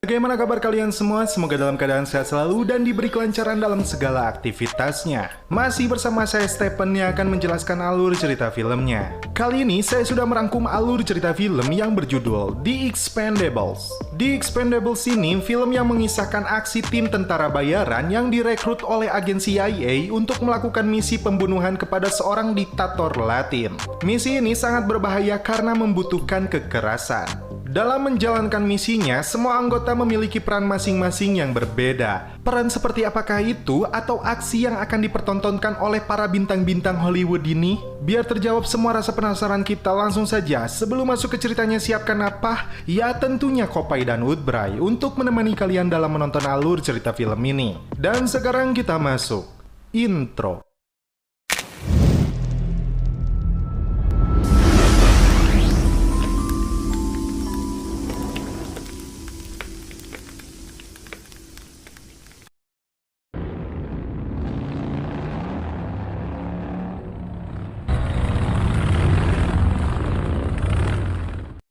Bagaimana kabar kalian semua? Semoga dalam keadaan sehat selalu dan diberi kelancaran dalam segala aktivitasnya. Masih bersama saya Stephen yang akan menjelaskan alur cerita filmnya. Kali ini saya sudah merangkum alur cerita film yang berjudul The Expendables. The Expendables ini film yang mengisahkan aksi tim tentara bayaran yang direkrut oleh agen CIA untuk melakukan misi pembunuhan kepada seorang diktator Latin. Misi ini sangat berbahaya karena membutuhkan kekerasan. Dalam menjalankan misinya, semua anggota memiliki peran masing-masing yang berbeda. Peran seperti apakah itu atau aksi yang akan dipertontonkan oleh para bintang-bintang Hollywood ini? Biar terjawab semua rasa penasaran kita, langsung saja sebelum masuk ke ceritanya siapkan apa? Ya tentunya Kopai dan Woodbray untuk menemani kalian dalam menonton alur cerita film ini. Dan sekarang kita masuk intro.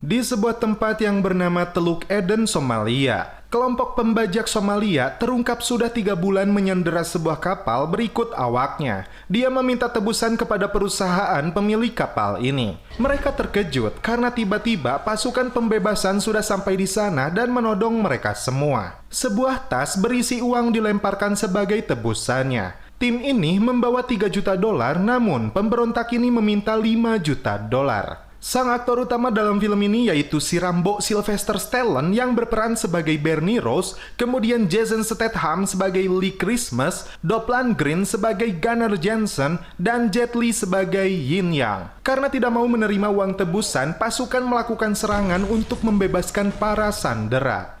Di sebuah tempat yang bernama Teluk Eden, Somalia, kelompok pembajak Somalia terungkap sudah 3 bulan menyandera sebuah kapal berikut awaknya. Dia meminta tebusan kepada perusahaan pemilik kapal ini. Mereka terkejut karena tiba-tiba pasukan pembebasan sudah sampai di sana dan menodong mereka semua. Sebuah tas berisi uang dilemparkan sebagai tebusannya. Tim ini membawa 3 juta dolar, namun pemberontak ini meminta 5 juta dolar. Sang aktor utama dalam film ini yaitu si Rambo Sylvester Stallone yang berperan sebagai Bernie Rose, kemudian Jason Statham sebagai Lee Christmas, Dolph Lundgren sebagai Gunnar Jensen, dan Jet Li sebagai Yin Yang. Karena tidak mau menerima uang tebusan, pasukan melakukan serangan untuk membebaskan para sandera.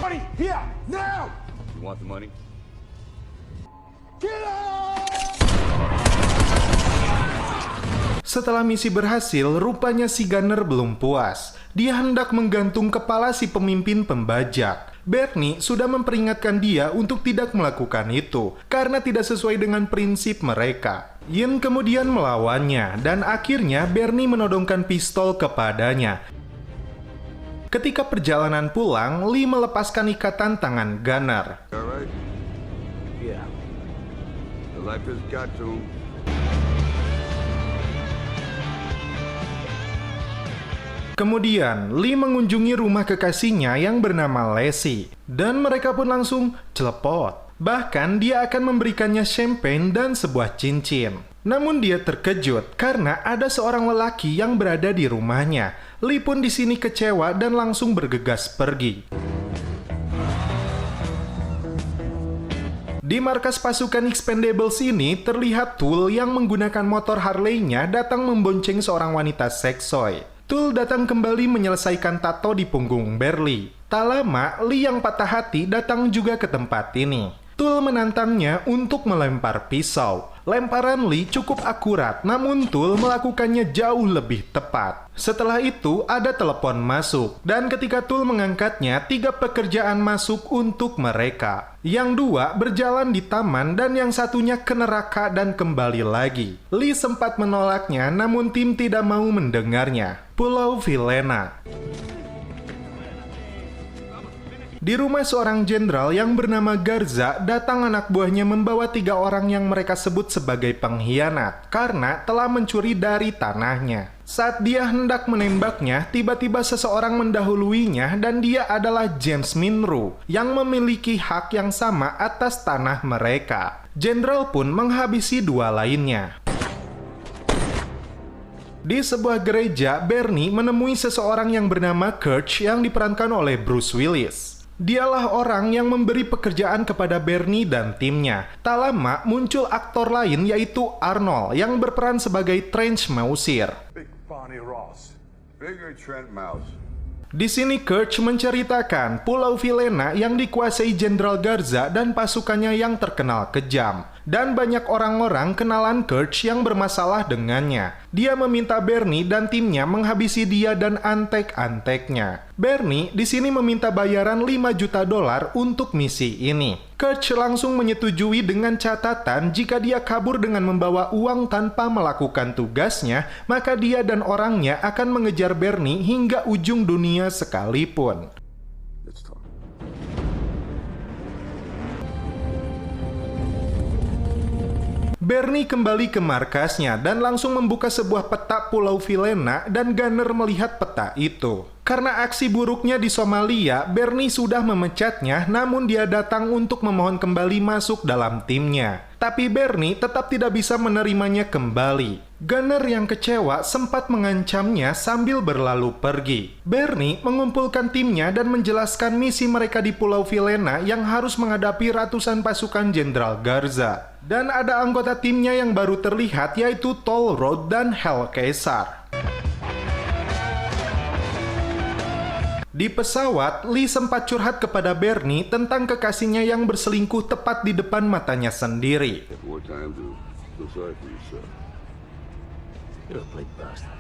Money here now. You want the money? Setelah misi berhasil, rupanya si Gunner belum puas. Dia hendak menggantung kepala si pemimpin pembajak. Bernie sudah memperingatkan dia untuk tidak melakukan itu, karena tidak sesuai dengan prinsip mereka. Yin kemudian melawannya, dan akhirnya Bernie menodongkan pistol kepadanya. Ketika perjalanan pulang, Lee melepaskan ikatan tangan Gunner. All right. Yeah. The life has got to. Kemudian, Lee mengunjungi rumah kekasihnya yang bernama Leslie, dan mereka pun langsung celepot. Bahkan, dia akan memberikannya champagne dan sebuah cincin. Namun dia terkejut karena ada seorang lelaki yang berada di rumahnya. Lee pun di sini kecewa dan langsung bergegas pergi. Di markas pasukan Expendables ini, terlihat Tool yang menggunakan motor Harley-nya datang membonceng seorang wanita seksoi. Tool datang kembali menyelesaikan tato di punggung Bernie. Tak lama, Lee yang patah hati datang juga ke tempat ini. Tool menantangnya untuk melempar pisau. Lemparan Lee cukup akurat, namun Tool melakukannya jauh lebih tepat. Setelah itu, ada telepon masuk. Dan ketika Tool mengangkatnya, 3 pekerjaan masuk untuk mereka. Yang 2 berjalan di taman dan yang satunya ke neraka dan kembali lagi. Lee sempat menolaknya, namun tim tidak mau mendengarnya. Pulau Villena. Di rumah seorang jenderal yang bernama Garza, datang anak buahnya membawa 3 orang yang mereka sebut sebagai pengkhianat karena telah mencuri dari tanahnya. Saat dia hendak menembaknya, tiba-tiba seseorang mendahuluinya dan dia adalah James Monroe yang memiliki hak yang sama atas tanah mereka. Jenderal pun menghabisi 2 lainnya. Di sebuah gereja, Bernie menemui seseorang yang bernama Kurt yang diperankan oleh Bruce Willis. Dialah orang yang memberi pekerjaan kepada Bernie dan timnya. Tak lama muncul aktor lain yaitu Arnold yang berperan sebagai Trench Mauser. Big Bonnie Ross. Bigger Trent Mouse. Di sini Kurt menceritakan Pulau Villena yang dikuasai Jenderal Garza dan pasukannya yang terkenal kejam. Dan banyak orang-orang kenalan Kurt yang bermasalah dengannya. Dia meminta Bernie dan timnya menghabisi dia dan antek-anteknya. Bernie di sini meminta bayaran 5 juta dolar untuk misi ini. Kirk langsung menyetujui dengan catatan jika dia kabur dengan membawa uang tanpa melakukan tugasnya, maka dia dan orangnya akan mengejar Bernie hingga ujung dunia sekalipun. Let's talk. Bernie kembali ke markasnya dan langsung membuka sebuah peta Pulau Vilena dan Gunner melihat peta itu. Karena aksi buruknya di Somalia, Bernie sudah memecatnya, namun dia datang untuk memohon kembali masuk dalam timnya. Tapi Bernie tetap tidak bisa menerimanya kembali. Gunner yang kecewa sempat mengancamnya sambil berlalu pergi. Bernie mengumpulkan timnya dan menjelaskan misi mereka di Pulau Vilena yang harus menghadapi ratusan pasukan Jenderal Garza. Dan ada anggota timnya yang baru terlihat, yaitu Toll Road dan Hell Caesar. Di pesawat, Lee sempat curhat kepada Bernie tentang kekasihnya yang berselingkuh tepat di depan matanya sendiri. At war time to feel sorry for yourself. You're a big bastard.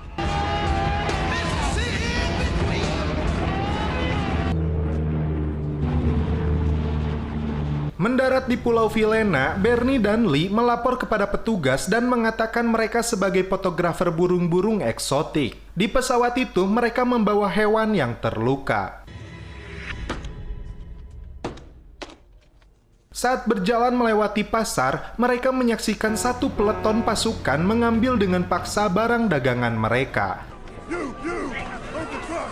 Mendarat di Pulau Vilena, Bernie dan Lee melapor kepada petugas dan mengatakan mereka sebagai fotografer burung-burung eksotik. Di pesawat itu, mereka membawa hewan yang terluka. Saat berjalan melewati pasar, mereka menyaksikan satu peleton pasukan mengambil dengan paksa barang dagangan mereka. You! Open the truck!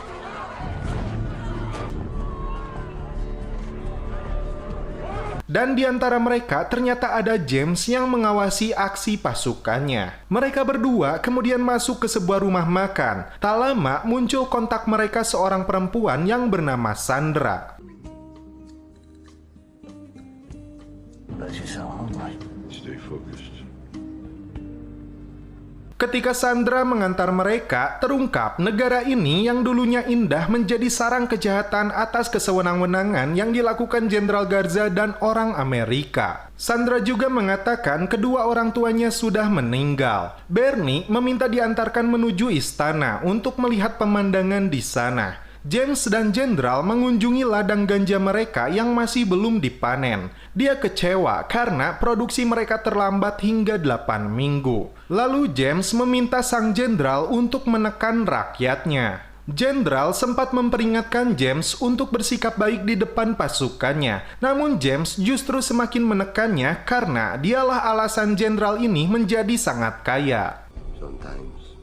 Dan di antara mereka ternyata ada James yang mengawasi aksi pasukannya. Mereka berdua kemudian masuk ke sebuah rumah makan. Tak lama muncul kontak mereka seorang perempuan yang bernama Sandra. Bet you so hungry. Stay focused. Ketika Sandra mengantar mereka, terungkap negara ini yang dulunya indah menjadi sarang kejahatan atas kesewenang-wenangan yang dilakukan Jenderal Garza dan orang Amerika. Sandra juga mengatakan kedua orang tuanya sudah meninggal. Bernie meminta diantarkan menuju istana untuk melihat pemandangan di sana. James dan Jenderal mengunjungi ladang ganja mereka yang masih belum dipanen. Dia kecewa karena produksi mereka terlambat hingga 8 minggu. Lalu James meminta sang Jenderal untuk menekan rakyatnya. Jenderal sempat memperingatkan James untuk bersikap baik di depan pasukannya. Namun James justru semakin menekannya karena dialah alasan Jenderal ini menjadi sangat kaya. Sometimes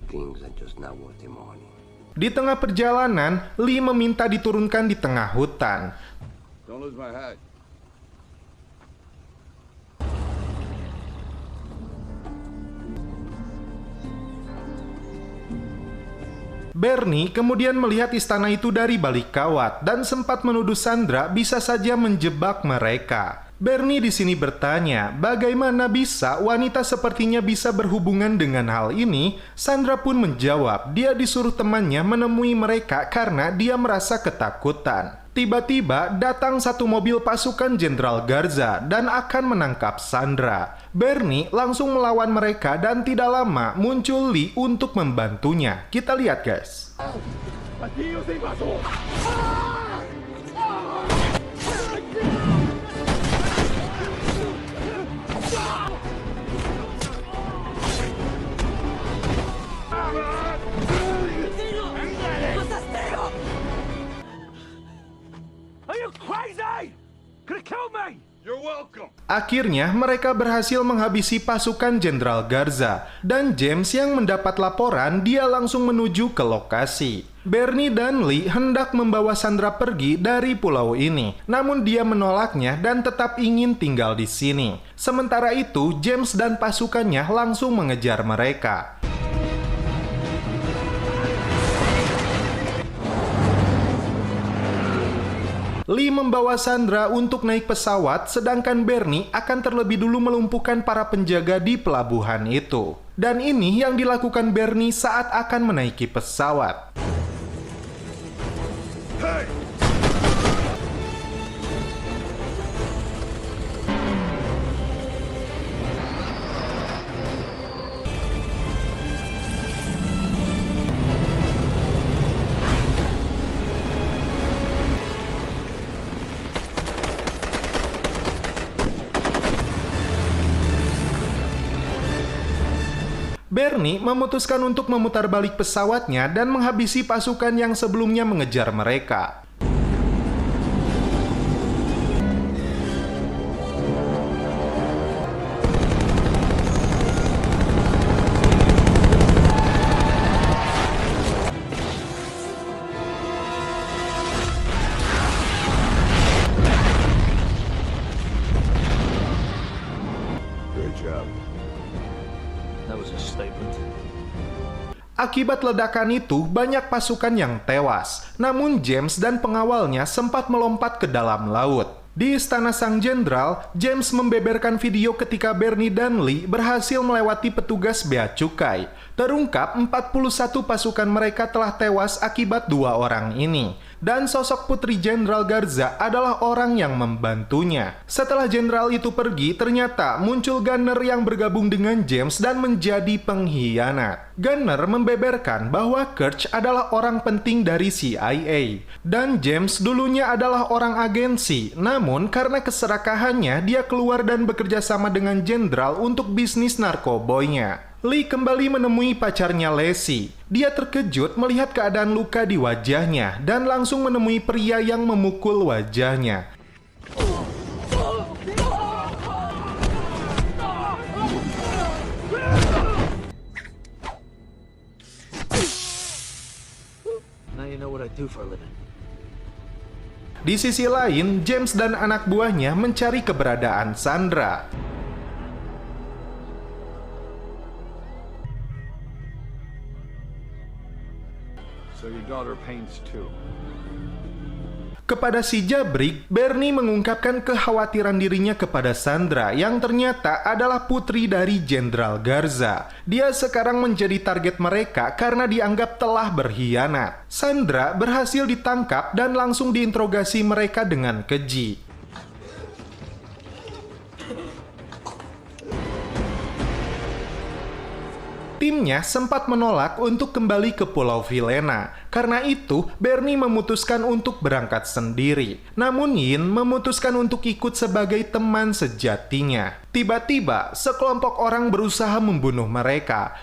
things are just not worth the money. Di tengah perjalanan, Lee meminta diturunkan di tengah hutan. Don't lose my hat. Bernie kemudian melihat istana itu dari balik kawat dan sempat menuduh Sandra bisa saja menjebak mereka. Bernie di sini bertanya, bagaimana bisa wanita sepertinya bisa berhubungan dengan hal ini? Sandra pun menjawab, dia disuruh temannya menemui mereka karena dia merasa ketakutan. Tiba-tiba datang satu mobil pasukan Jenderal Garza dan akan menangkap Sandra. Bernie langsung melawan mereka dan tidak lama muncul Lee untuk membantunya. Kita lihat guys. Aquí yo se pasó. Are you crazy? Could have killed me. You're welcome. Akhirnya mereka berhasil menghabisi pasukan Jenderal Garza. Dan James yang mendapat laporan, dia langsung menuju ke lokasi. Bernie dan Lee hendak membawa Sandra pergi dari pulau ini. Namun dia menolaknya dan tetap ingin tinggal di sini. Sementara itu, James dan pasukannya langsung mengejar mereka. Lee membawa Sandra untuk naik pesawat, sedangkan Bernie akan terlebih dulu melumpuhkan para penjaga di pelabuhan itu. Dan ini yang dilakukan Bernie saat akan menaiki pesawat. Hey! Bernie memutuskan untuk memutar balik pesawatnya dan menghabisi pasukan yang sebelumnya mengejar mereka. Great job. That was a statement. Akibat ledakan itu, banyak pasukan yang tewas. Namun James dan pengawalnya sempat melompat ke dalam laut. Di istana sang jenderal, James membeberkan video ketika Bernie dan Lee berhasil melewati petugas bea cukai. Terungkap 41 pasukan mereka telah tewas akibat 2 orang ini. Dan sosok Putri Jenderal Garza adalah orang yang membantunya. Setelah jenderal itu pergi, ternyata muncul Gunner yang bergabung dengan James dan menjadi pengkhianat. Gunner membeberkan bahwa Kirk adalah orang penting dari CIA. Dan James dulunya adalah orang agensi, namun karena keserakahannya, dia keluar dan bekerja sama dengan jenderal untuk bisnis narkoboynya. Lee kembali menemui pacarnya Leslie. Dia terkejut melihat keadaan luka di wajahnya dan langsung menemui pria yang memukul wajahnya. Now you know what I do for a living. Di sisi lain, James dan anak buahnya mencari keberadaan Sandra. So your daughter paints too. Kepada si Jabrik, Bernie mengungkapkan kekhawatiran dirinya kepada Sandra yang ternyata adalah putri dari Jenderal Garza. Dia sekarang menjadi target mereka karena dianggap telah berkhianat. Sandra berhasil ditangkap dan langsung diinterogasi mereka dengan keji. Timnya sempat menolak untuk kembali ke Pulau Vilena. Karena itu, Bernie memutuskan untuk berangkat sendiri. Namun Yin memutuskan untuk ikut sebagai teman sejatinya. Tiba-tiba, sekelompok orang berusaha membunuh mereka.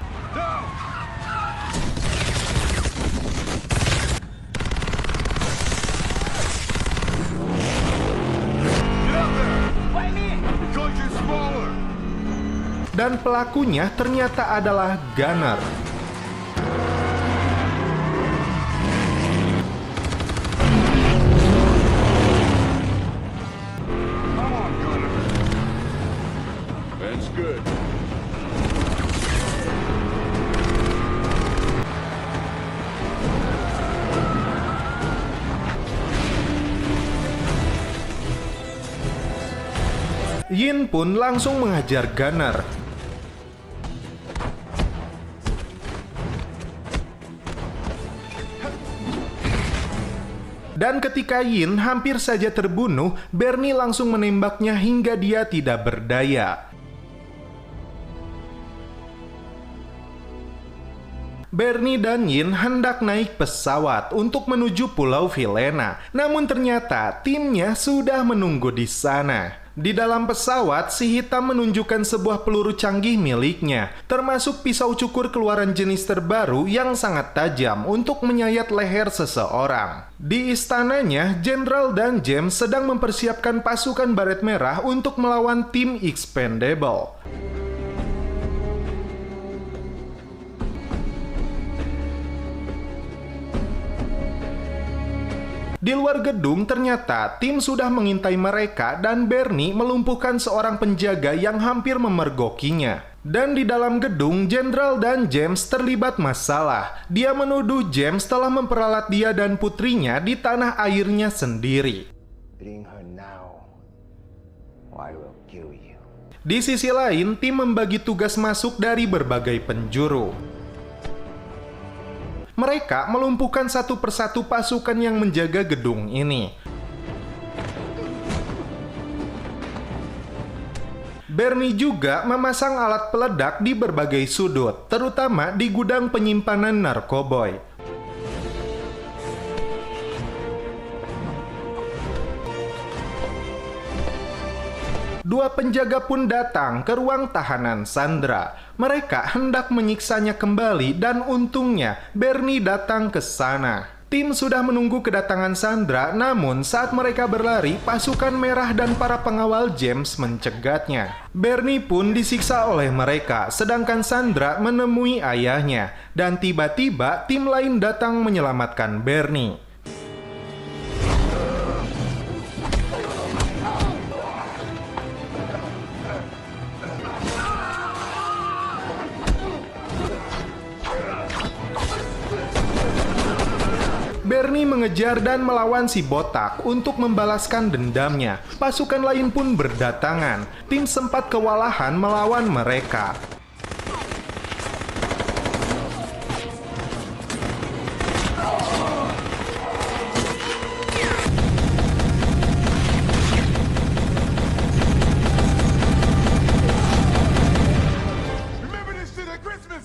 Because you're smaller. Dan pelakunya ternyata adalah Gunner. Come on, Gunner. That's good. Yin pun langsung menghajar Gunner. Dan ketika Yin hampir saja terbunuh, Bernie langsung menembaknya hingga dia tidak berdaya. Bernie dan Yin hendak naik pesawat untuk menuju Pulau Vilena. Namun ternyata timnya sudah menunggu di sana. Di dalam pesawat, si hitam menunjukkan sebuah peluru canggih miliknya, termasuk pisau cukur keluaran jenis terbaru yang sangat tajam untuk menyayat leher seseorang. Di istananya, Jenderal dan James sedang mempersiapkan pasukan baret merah untuk melawan tim Expendable. Di luar gedung, ternyata tim sudah mengintai mereka dan Bernie melumpuhkan seorang penjaga yang hampir memergokinya. Dan di dalam gedung, Jenderal dan James terlibat masalah. Dia menuduh James telah memperalat dia dan putrinya di tanah airnya sendiri. Bring her now, or I will kill you. Di sisi lain, tim membagi tugas masuk dari berbagai penjuru. Mereka melumpuhkan satu persatu pasukan yang menjaga gedung ini. Bernie juga memasang alat peledak di berbagai sudut, terutama di gudang penyimpanan narkoboy. Dua penjaga pun datang ke ruang tahanan Sandra. Mereka hendak menyiksanya kembali dan untungnya Bernie datang ke sana. Tim sudah menunggu kedatangan Sandra, namun saat mereka berlari, pasukan merah dan para pengawal James mencegatnya. Bernie pun disiksa oleh mereka, sedangkan Sandra menemui ayahnya. Dan tiba-tiba tim lain datang menyelamatkan Bernie. Bernie mengejar dan melawan si botak untuk membalaskan dendamnya. Pasukan lain pun berdatangan. Tim sempat kewalahan melawan mereka.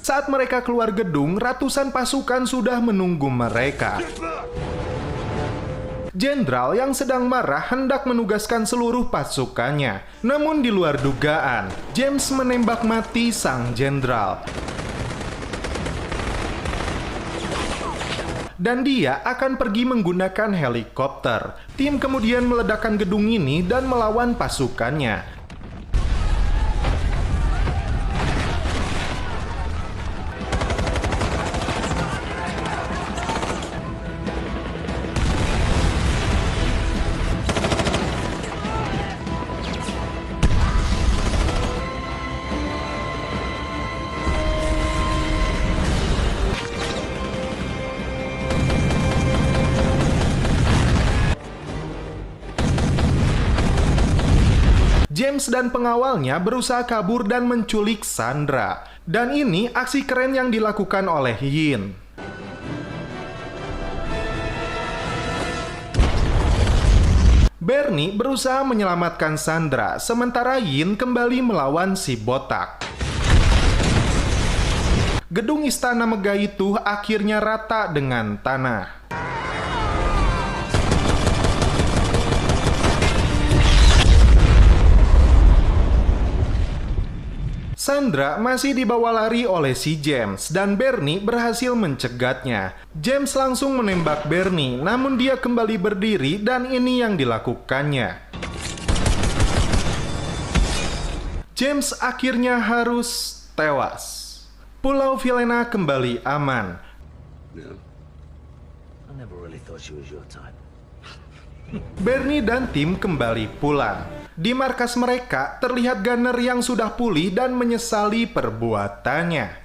Saat mereka keluar gedung, ratusan pasukan sudah menunggu mereka. Jenderal yang sedang marah hendak menugaskan seluruh pasukannya. Namun di luar dugaan, James menembak mati sang jenderal. Dan dia akan pergi menggunakan helikopter. Tim kemudian meledakkan gedung ini dan melawan pasukannya. James dan pengawalnya berusaha kabur dan menculik Sandra. Dan ini aksi keren yang dilakukan oleh Yin. Bernie berusaha menyelamatkan Sandra, sementara Yin kembali melawan si botak. Gedung istana megah itu akhirnya rata dengan tanah. Sandra masih dibawa lari oleh si James dan Bernie berhasil mencegatnya. James langsung menembak Bernie, namun dia kembali berdiri dan ini yang dilakukannya. James akhirnya harus tewas. Pulau Villaina kembali aman. Bernie dan tim kembali pulang. Di markas mereka, terlihat gunner yang sudah pulih dan menyesali perbuatannya.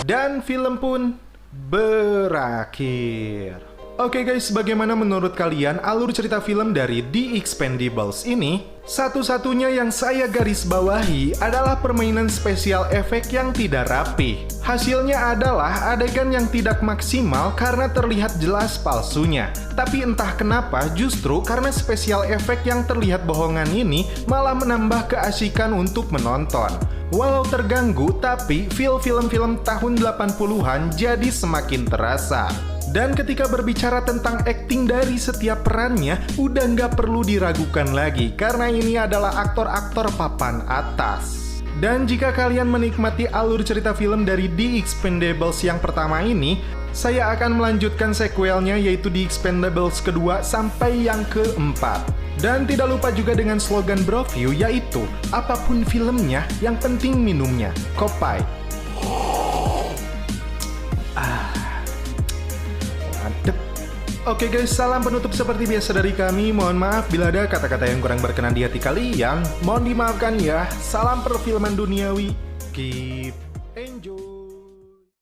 Dan film pun berakhir. Oke guys, bagaimana menurut kalian alur cerita film dari The Expendables ini? Satu-satunya yang saya garis bawahi adalah permainan spesial efek yang tidak rapi. Hasilnya adalah adegan yang tidak maksimal karena terlihat jelas palsunya. Tapi entah kenapa justru karena spesial efek yang terlihat bohongan ini malah menambah keasikan untuk menonton. Walau terganggu, tapi feel film-film tahun 80-an jadi semakin terasa. Dan ketika berbicara tentang akting dari setiap perannya, udah nggak perlu diragukan lagi karena ini adalah aktor-aktor papan atas. Dan jika kalian menikmati alur cerita film dari The Expendables yang pertama ini, saya akan melanjutkan sequelnya yaitu The Expendables kedua sampai yang keempat. Dan tidak lupa juga dengan slogan Broview yaitu apapun filmnya, yang penting minumnya. Kopai. Mantep. Oke guys, salam penutup seperti biasa dari kami. Mohon maaf bila ada kata-kata yang kurang berkenan di hati kalian. Mohon dimaafkan ya. Salam perfilman duniawi. Keep enjoy.